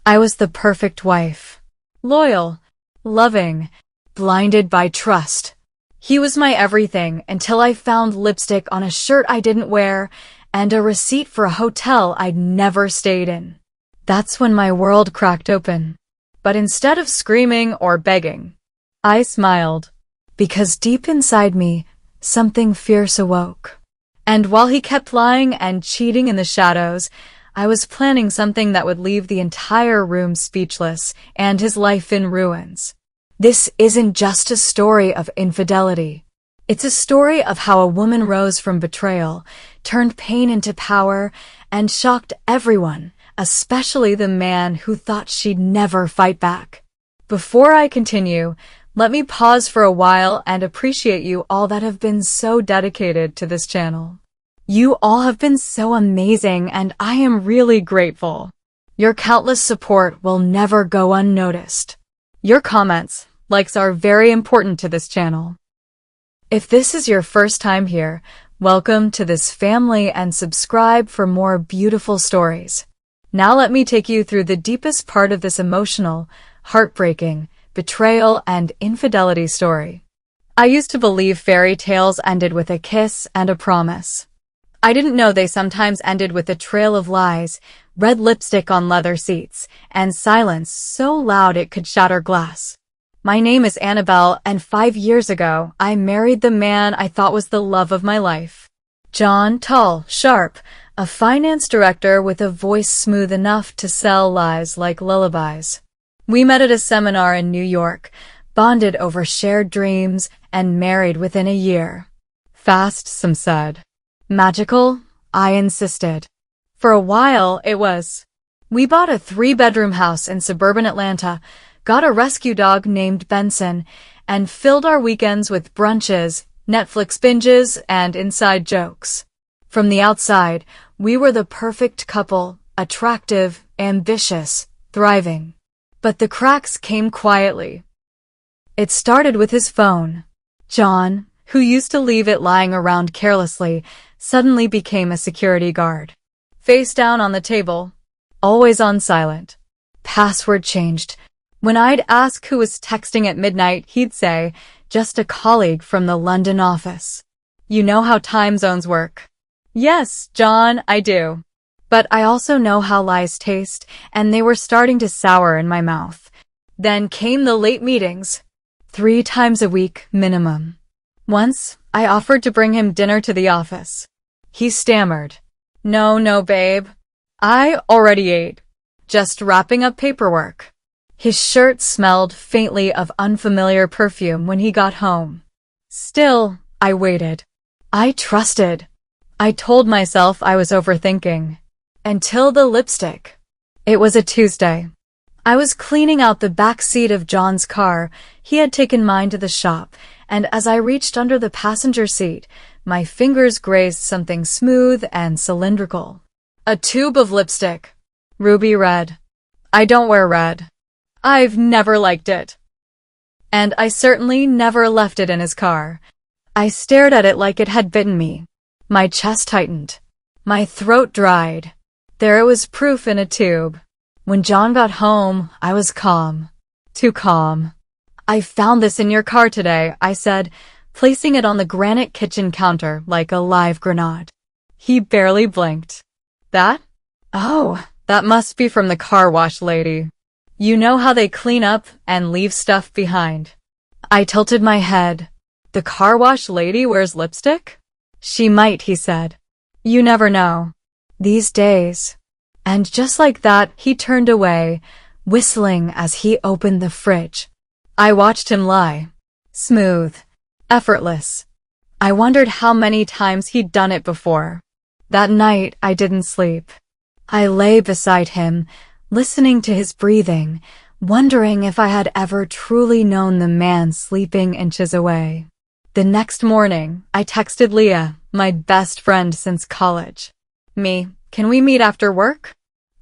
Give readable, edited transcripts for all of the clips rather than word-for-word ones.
I was the perfect wife. Loyal, loving, blinded by trust. He was my everything until I found lipstick on a shirt I didn't wear and a receipt for a hotel I'd never stayed in. That's when my world cracked open. But instead of screaming or begging, I smiled, because deep inside me, something fierce awoke. And while he kept lying and cheating in the shadows, I was planning something that would leave the entire room speechless and his life in ruins. This isn't just a story of infidelity. It's a story of how a woman rose from betrayal, turned pain into power, and shocked everyone, especially the man who thought she'd never fight back. Before I continue, let me pause for a while and appreciate you all that have been so dedicated to this channel. You all have been so amazing, and I am really grateful. Your countless support will never go unnoticed. Your comments, likes are very important to this channel. If this is your first time here, welcome to this family and subscribe for more beautiful stories. Now let me take you through the deepest part of this emotional, heartbreaking, betrayal and infidelity story. I used to believe fairy tales ended with a kiss and a promise. I didn't know they sometimes ended with a trail of lies, red lipstick on leather seats, and silence so loud it could shatter glass. My name is Annabel, and 5 years ago, I married the man I thought was the love of my life. John, tall, sharp, a finance director with a voice smooth enough to sell lies like lullabies. We met at a seminar in New York, bonded over shared dreams, and married within a year. Fast, some said. Magical, I insisted. For a while, it was. We bought a 3-bedroom house in suburban Atlanta, got a rescue dog named Benson, and filled our weekends with brunches, Netflix binges, and inside jokes. From the outside, we were the perfect couple, attractive, ambitious, thriving. But the cracks came quietly. It started with his phone. John, who used to leave it lying around carelessly, suddenly became a security guard. Face down on the table, always on silent. Password changed. When I'd ask who was texting at midnight, he'd say, just a colleague from the London office. You know how time zones work. Yes, John, I do. But I also know how lies taste, and they were starting to sour in my mouth. Then came the late meetings. 3 times a week, minimum. Once, I offered to bring him dinner to the office. He stammered. No, babe. I already ate. Just wrapping up paperwork. His shirt smelled faintly of unfamiliar perfume when he got home. Still, I waited. I trusted. I told myself I was overthinking. Until the lipstick. It was a Tuesday. I was cleaning out the back seat of John's car. He had taken mine to the shop, and as I reached under the passenger seat, my fingers grazed something smooth and cylindrical. A tube of lipstick. Ruby red. I don't wear red. I've never liked it. And I certainly never left it in his car. I stared at it like it had bitten me. My chest tightened. My throat dried. There it was, proof in a tube. When John got home, I was calm. Too calm. I found this in your car today, I said, placing it on the granite kitchen counter like a live grenade. He barely blinked. That? Oh, that must be from the car wash lady. You know how they clean up and leave stuff behind. I tilted my head. The car wash lady wears lipstick? She might, he said. You never know. These days. And just like that, he turned away, whistling as he opened the fridge. I watched him lie. Smooth. Effortless. I wondered how many times he'd done it before. That night, I didn't sleep. I lay beside him, listening to his breathing, wondering if I had ever truly known the man sleeping inches away. The next morning, I texted Leah, my best friend since college. Can we meet after work?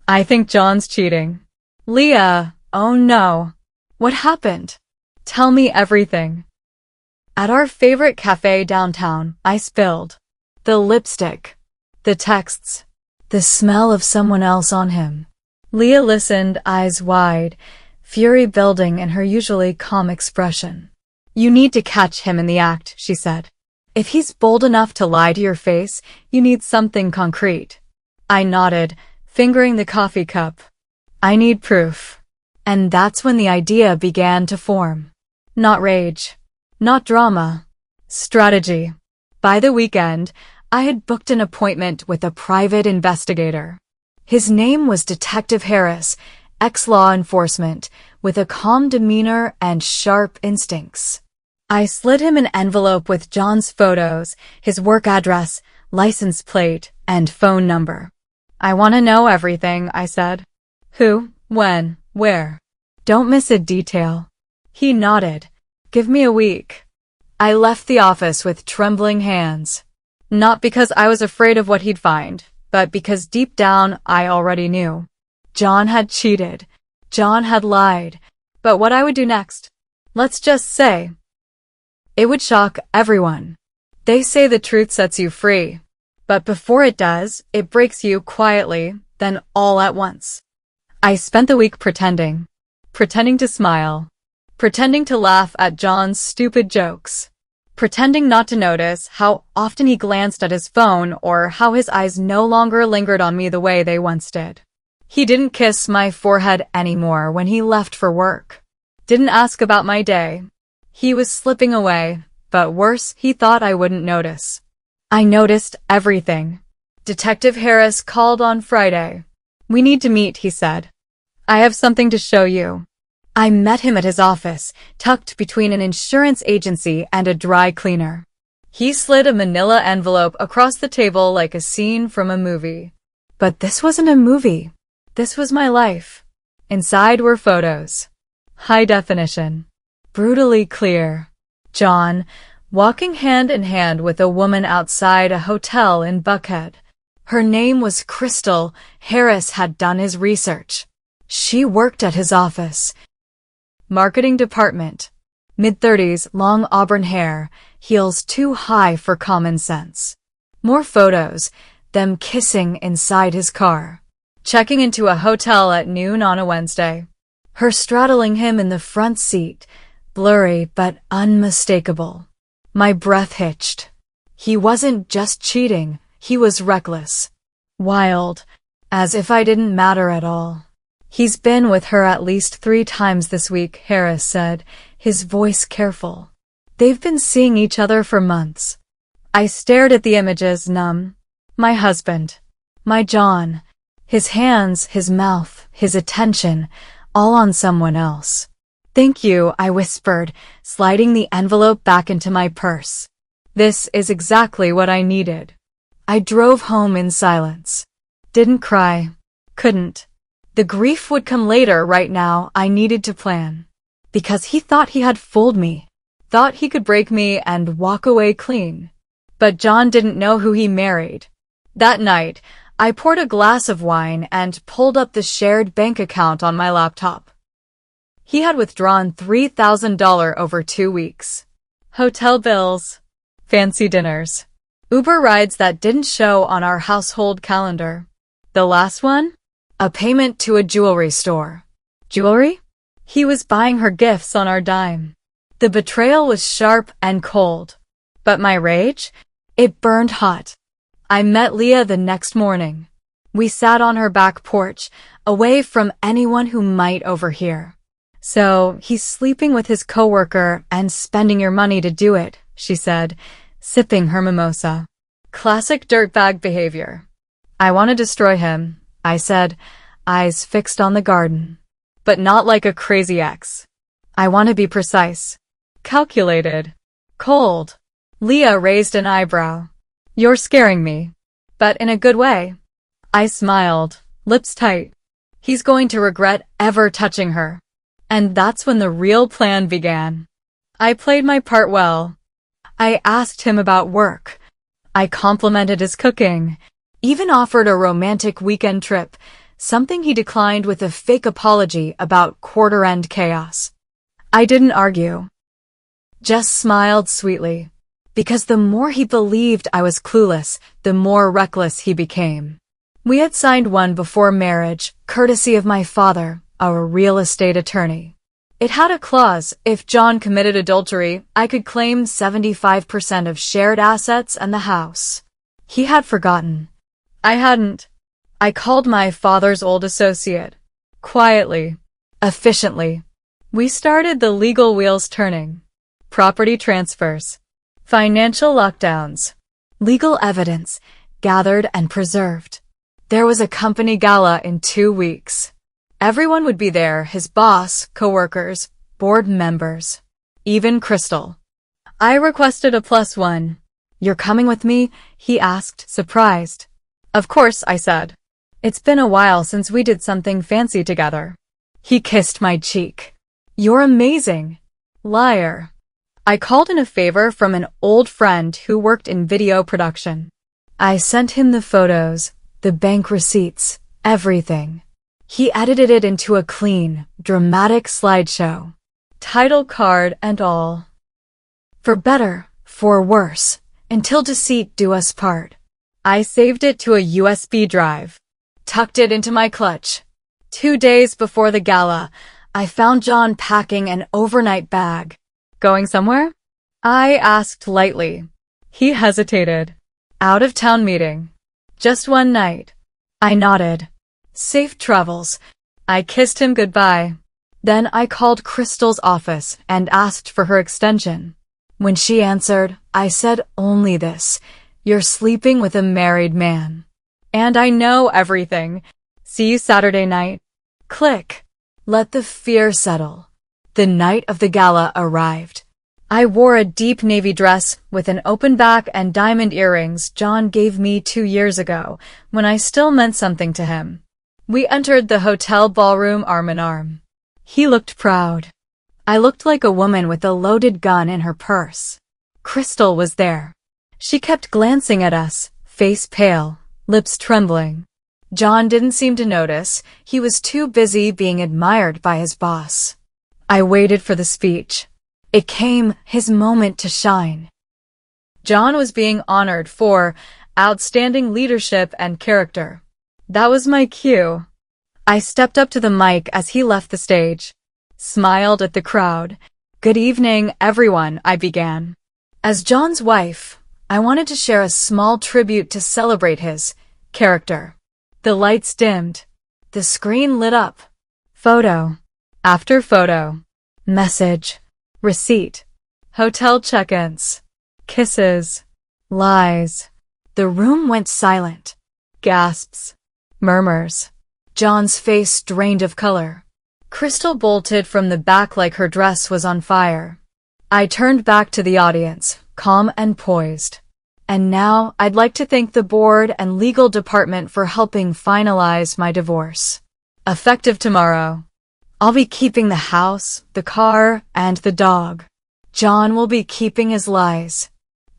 I think John's cheating. Leah, oh no. What happened? Tell me everything. At our favorite cafe downtown, I spilled. The lipstick. The texts. The smell of someone else on him. Leah listened, eyes wide, fury building in her usually calm expression. You need to catch him in the act, she said. If he's bold enough to lie to your face, you need something concrete. I nodded, fingering the coffee cup. I need proof. And that's when the idea began to form. Not rage. Not drama. Strategy. By the weekend, I had booked an appointment with a private investigator. His name was Detective Harris, ex-law enforcement, with a calm demeanor and sharp instincts. I slid him an envelope with John's photos, his work address, license plate, and phone number. I want to know everything, I said. Who, when, where? Don't miss a detail. He nodded. Give me a week. I left the office with trembling hands. Not because I was afraid of what he'd find, but because deep down I already knew. John had cheated. John had lied. But what I would do next? Let's just say. It would shock everyone. They say the truth sets you free. But before it does, it breaks you quietly, then all at once. I spent the week pretending. Pretending to smile. Pretending to laugh at John's stupid jokes. Pretending not to notice how often he glanced at his phone or how his eyes no longer lingered on me the way they once did. He didn't kiss my forehead anymore when he left for work. Didn't ask about my day. He was slipping away, but worse, he thought I wouldn't notice. I noticed everything. Detective Harris called on Friday. We need to meet, he said. I have something to show you. I met him at his office, tucked between an insurance agency and a dry cleaner. He slid a manila envelope across the table like a scene from a movie. But this wasn't a movie. This was my life. Inside were photos. High definition. Brutally clear. John, walking hand in hand with a woman outside a hotel in Buckhead. Her name was Crystal. Harris had done his research. She worked at his office. Marketing department. Mid-30s, long auburn hair, heels too high for common sense. More photos, them kissing inside his car. Checking into a hotel at noon on a Wednesday. Her straddling him in the front seat, blurry but unmistakable. My breath hitched. He wasn't just cheating, he was reckless. Wild, as if I didn't matter at all. He's been with her at least 3 times this week, Harris said, his voice careful. They've been seeing each other for months. I stared at the images, numb. My husband. My John. His hands, his mouth, his attention, all on someone else. Thank you, I whispered, sliding the envelope back into my purse. This is exactly what I needed. I drove home in silence. Didn't cry. Couldn't. The grief would come later. Right now, I needed to plan. Because he thought he had fooled me. Thought he could break me and walk away clean. But John didn't know who he married. That night, I poured a glass of wine and pulled up the shared bank account on my laptop. He had withdrawn $3,000 over 2 weeks. Hotel bills. Fancy dinners. Uber rides that didn't show on our household calendar. The last one? A payment to a jewelry store. Jewelry? He was buying her gifts on our dime. The betrayal was sharp and cold. But my rage? It burned hot. I met Leah the next morning. We sat on her back porch, away from anyone who might overhear. So, he's sleeping with his coworker and spending your money to do it, she said, sipping her mimosa. Classic dirtbag behavior. I want to destroy him, I said, eyes fixed on the garden. But not like a crazy ex. I want to be precise. Calculated. Cold. Leah raised an eyebrow. You're scaring me. But in a good way. I smiled, lips tight. He's going to regret ever touching her. And that's when the real plan began. I played my part well. I asked him about work. I complimented his cooking. Even offered a romantic weekend trip, something he declined with a fake apology about quarter-end chaos. I didn't argue. Just smiled sweetly. Because the more he believed I was clueless, the more reckless he became. We had signed one before marriage, courtesy of my father, a real estate attorney. It had a clause: if John committed adultery, I could claim 75% of shared assets and the house. He had forgotten. I hadn't. I called my father's old associate. Quietly. Efficiently. We started the legal wheels turning. Property transfers. Financial lockdowns. Legal evidence gathered and preserved. There was a company gala in 2 weeks. Everyone would be there: his boss, coworkers, board members, even Crystal. I requested a +1. "You're coming with me?" he asked, surprised. "Of course," I said. "It's been a while since we did something fancy together." He kissed my cheek. "You're amazing." Liar. I called in a favor from an old friend who worked in video production. I sent him the photos, the bank receipts, everything. He edited it into a clean, dramatic slideshow. Title card and all. For better, for worse, until deceit do us part. I saved it to a USB drive. Tucked it into my clutch. 2 days before the gala, I found John packing an overnight bag. "Going somewhere?" I asked lightly. He hesitated. "Out-of-town meeting. Just one night." I nodded. "Safe travels." I kissed him goodbye. Then I called Crystal's office and asked for her extension. When she answered, I said only this: "You're sleeping with a married man." "And I know everything. See you Saturday night." Click. Let the fear settle. The night of the gala arrived. I wore a deep navy dress with an open back and diamond earrings John gave me 2 years ago, when I still meant something to him. We entered the hotel ballroom arm in arm. He looked proud. I looked like a woman with a loaded gun in her purse. Crystal was there. She kept glancing at us, face pale, lips trembling. John didn't seem to notice. He was too busy being admired by his boss. I waited for the speech. It came, his moment to shine. John was being honored for outstanding leadership and character. That was my cue. I stepped up to the mic as he left the stage. Smiled at the crowd. "Good evening, everyone," I began. As John's wife, I wanted to share a small tribute to celebrate his character. The lights dimmed. The screen lit up. Photo. After photo. Message. Receipt. Hotel check-ins. Kisses. Lies. The room went silent. Gasps. Murmurs. John's face drained of color. Crystal bolted from the back like her dress was on fire. I turned back to the audience, calm and poised. "And now, I'd like to thank the board and legal department for helping finalize my divorce. Effective tomorrow. I'll be keeping the house, the car, and the dog. John will be keeping his lies."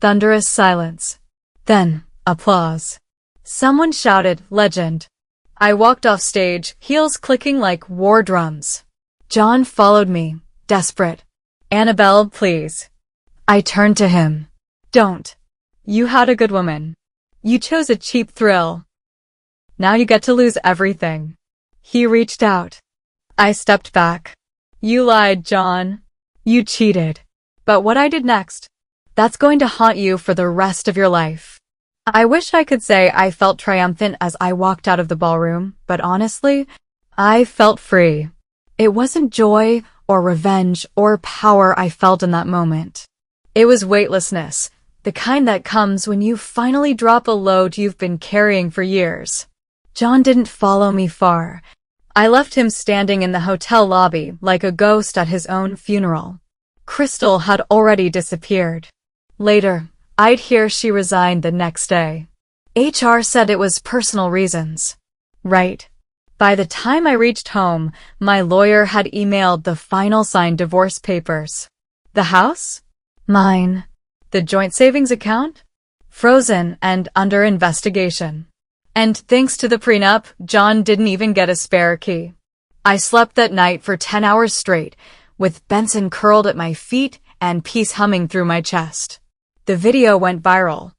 Thunderous silence. Then, applause. Someone shouted, "Legend." I walked off stage, heels clicking like war drums. John followed me, desperate. "Annabel, please." I turned to him. "Don't. You had a good woman. You chose a cheap thrill. Now you get to lose everything." He reached out. I stepped back. "You lied, John. You cheated. But what I did next, that's going to haunt you for the rest of your life." I wish I could say I felt triumphant as I walked out of the ballroom, but honestly, I felt free. It wasn't joy or revenge or power I felt in that moment. It was weightlessness, the kind that comes when you finally drop a load you've been carrying for years. John didn't follow me far. I left him standing in the hotel lobby like a ghost at his own funeral. Crystal had already disappeared. Later, I'd hear she resigned the next day. HR said it was personal reasons. Right. By the time I reached home, my lawyer had emailed the final signed divorce papers. The house? Mine. The joint savings account? Frozen and under investigation. And thanks to the prenup, John didn't even get a spare key. I slept that night for 10 hours straight, with Benson curled at my feet and peace humming through my chest. The video went viral.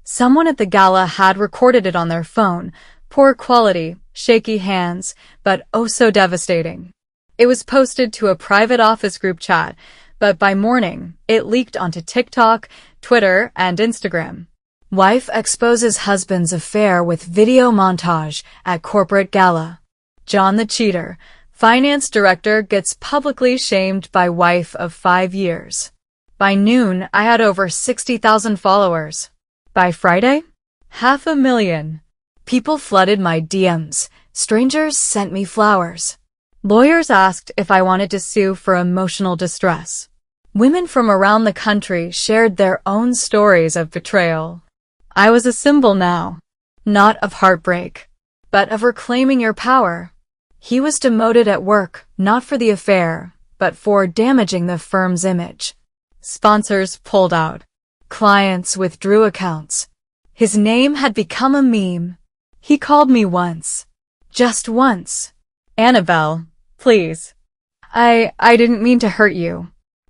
Someone at the gala had recorded it on their phone. Poor quality, shaky hands, but oh so devastating. It was posted to a private office group chat, but by morning, it leaked onto TikTok, Twitter, and Instagram. Wife exposes husband's affair with video montage at corporate gala. John the cheater, finance director, gets publicly shamed by wife of 5 years. By noon, I had over 60,000 followers. By Friday, 500,000. People flooded my DMs. Strangers sent me flowers. Lawyers asked if I wanted to sue for emotional distress. Women from around the country shared their own stories of betrayal. I was a symbol now, not of heartbreak, but of reclaiming your power. He was demoted at work, not for the affair, but for damaging the firm's image. Sponsors pulled out. Clients withdrew accounts. His name had become a meme. He called me once. Just once. Annabel, please. I didn't mean to hurt you.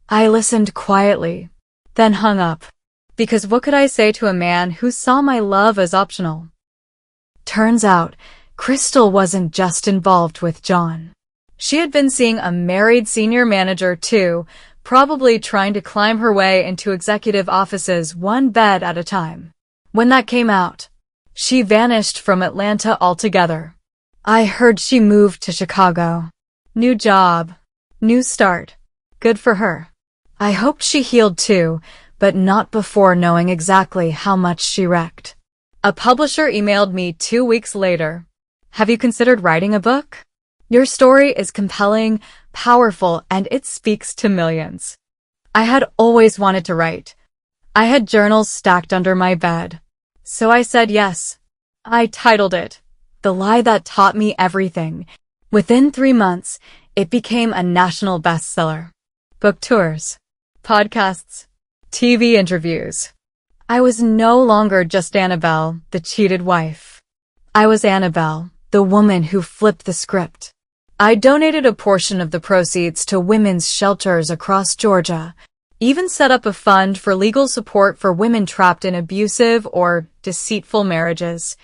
I listened quietly, then hung up. Because what could I say to a man who saw my love as optional? Turns out, Crystal wasn't just involved with John. She had been seeing a married senior manager too, probably trying to climb her way into executive offices one bed at a time. When that came out, she vanished from Atlanta altogether. I heard she moved to Chicago. New job. New start. Good for her. I hoped she healed too, but not before knowing exactly how much she wrecked. A publisher emailed me 2 weeks later. Have you considered writing a book? Your story is compelling, powerful, and it speaks to millions. I had always wanted to write. I had journals stacked under my bed. So I said yes. I titled it, The Lie That Taught Me Everything. Within 3 months, it became a national bestseller. Book tours, podcasts, TV interviews. I was no longer just Annabel, the cheated wife. I was Annabel, the woman who flipped the script. I donated a portion of the proceeds to women's shelters across Georgia, even set up a fund for legal support for women trapped in abusive or deceitful marriages.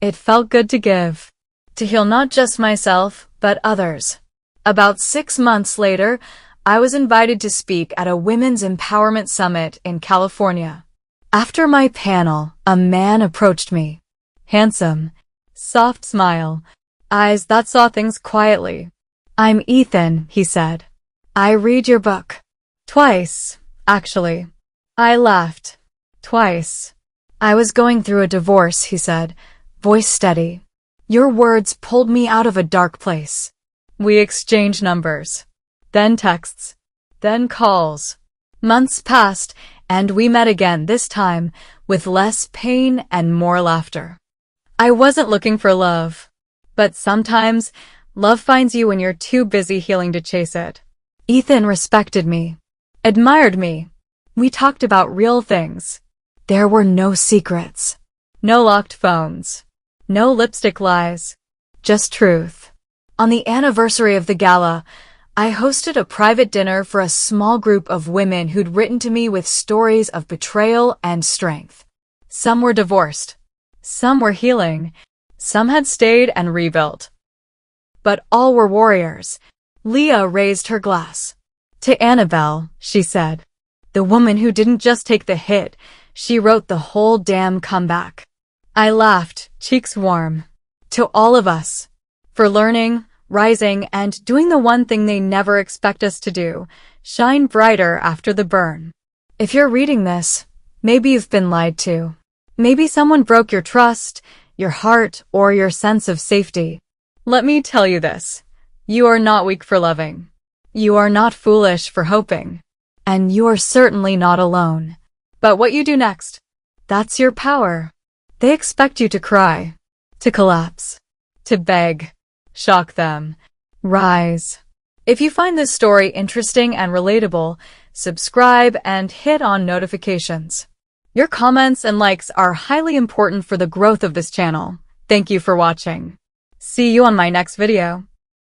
It felt good to give, to heal not just myself, but others. About 6 months later, I was invited to speak at a women's empowerment summit in California. After my panel, a man approached me. Handsome, soft smile, eyes that saw things quietly. I'm Ethan, he said. I read your book. Twice, actually. I laughed. Twice. I was going through a divorce, he said, voice steady. Your words pulled me out of a dark place. We exchanged numbers. Then texts. Then calls. Months passed, and we met again, this time with less pain and more laughter. I wasn't looking for love. But sometimes, love finds you when you're too busy healing to chase it. Ethan respected me. Admired me. We talked about real things. There were no secrets. No locked phones. No lipstick lies. Just truth. On the anniversary of the gala, I hosted a private dinner for a small group of women who'd written to me with stories of betrayal and strength. Some were divorced. Some were healing. Some had stayed and rebuilt. But all were warriors. Leah raised her glass. To Annabel, she said. The woman who didn't just take the hit, she wrote the whole damn comeback. I laughed, cheeks warm. To all of us. For learning, rising, and doing the one thing they never expect us to do, shine brighter after the burn. If you're reading this, maybe you've been lied to. Maybe someone broke your trust, your heart, or your sense of safety. Let me tell you this. You are not weak for loving. You are not foolish for hoping. And you are certainly not alone. But what you do next, that's your power. They expect you to cry, to collapse, to beg, shock them, rise. If you find this story interesting and relatable, subscribe and hit on notifications. Your comments and likes are highly important for the growth of this channel. Thank you for watching. See you on my next video.